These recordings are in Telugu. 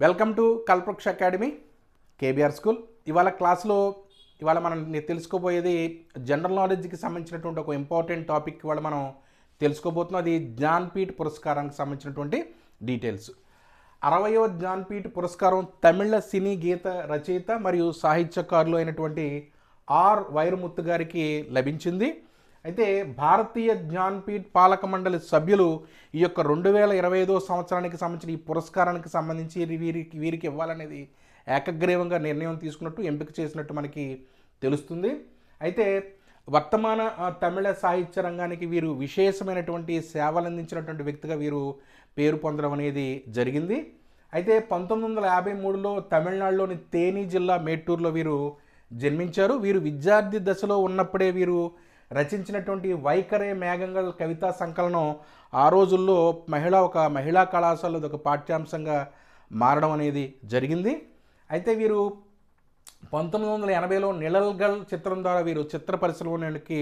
Welcome to Kalpavriksha academy KBR school. ఇవాళ మనం తెలుసుకోబోయేది జనరల్ నాలెడ్జ్కి సంబంధించినటువంటి ఒక ఇంపార్టెంట్ టాపిక్ ఇవాళ మనం తెలుసుకోబోతున్నాం. అది జ్ఞాన్పీఠ్ పురస్కారానికి సంబంధించినటువంటి డీటెయిల్స్. 60వ జ్ఞాన్పీఠ్ పురస్కారం తమిళ సినీ గీత రచయిత మరియు సాహిత్యకారులు అయినటువంటి ఆర్ వైరముత్తు గారికి లభించింది. అయితే భారతీయ జ్ఞాన్పీఠ్ పాలక మండలి సభ్యులు ఈ యొక్క 2025 సంవత్సరానికి సంబంధించిన ఈ పురస్కారానికి సంబంధించి వీరికి ఇవ్వాలనేది ఏకగ్రీవంగా నిర్ణయం తీసుకున్నట్టు, ఎంపిక చేసినట్టు మనకి తెలుస్తుంది. అయితే వర్తమాన తమిళ సాహిత్య రంగానికి వీరు విశేషమైనటువంటి సేవలు అందించినటువంటి వ్యక్తిగా వీరు పేరు పొందడం అనేది జరిగింది. అయితే 1953లో తమిళనాడులోని తేని జిల్లా మేట్టూరులో వీరు జన్మించారు. వీరు విద్యార్థి దశలో ఉన్నప్పుడే వీరు రచించినటువంటి వైఖరే మేఘంగల్ కవితా సంకలనం ఆ రోజుల్లో ఒక మహిళా కళాశాలలో ఒక పాఠ్యాంశంగా మారడం అనేది జరిగింది. అయితే వీరు 1980లో నిழல்கள் చిత్రం ద్వారా వీరు చిత్ర పరిశ్రమలోకి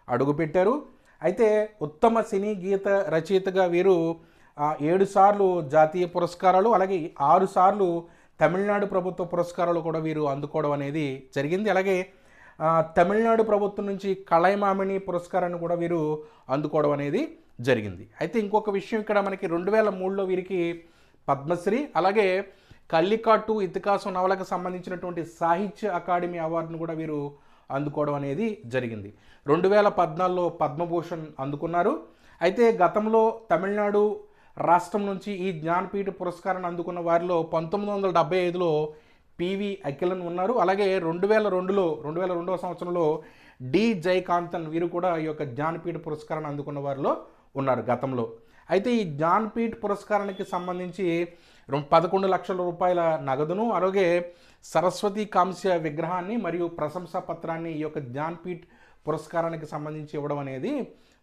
అడుగుపెట్టారు. అయితే ఉత్తమ సినీ గీత రచయితగా వీరు 7 సార్లు జాతీయ పురస్కారాలు, అలాగే 6 సార్లు తమిళనాడు ప్రభుత్వ పురస్కారాలు కూడా వీరు అందుకోవడం అనేది జరిగింది. అలాగే తమిళనాడు ప్రభుత్వం నుంచి కళైమామిని పురస్కారాన్ని కూడా వీరు అందుకోవడం అనేది జరిగింది. అయితే ఇంకొక విషయం ఇక్కడ మనకి 2003లో వీరికి పద్మశ్రీ, అలాగే కల్లికాట్టు ఇతికాసం నవలకు సంబంధించినటువంటి సాహిత్య అకాడమీ అవార్డును కూడా వీరు అందుకోవడం అనేది జరిగింది. 2014లో పద్మభూషణ్ అందుకున్నారు. అయితే గతంలో తమిళనాడు రాష్ట్రం నుంచి ఈ జ్ఞాన్పీఠ పురస్కారాన్ని అందుకున్న వారిలో 1975లో పివి అఖిలన్ ఉన్నారు. అలాగే 2002వ సంవత్సరంలో డి జయకాంతన్ వీరు కూడా ఈ యొక్క జ్ఞాన్పీఠ పురస్కారాన్ని అందుకున్న వారిలో ఉన్నారు గతంలో. అయితే ఈ జ్ఞాన్పీఠ్ పురస్కారానికి సంబంధించి 11 లక్షల రూపాయల నగదును, అలాగే సరస్వతి కాంస్య విగ్రహాన్ని మరియు ప్రశంసా పత్రాన్ని ఈ యొక్క జ్ఞాన్పీఠ్ పురస్కారానికి సంబంధించి ఇవ్వడం అనేది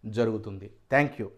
జరుగుతుంది. Thank you.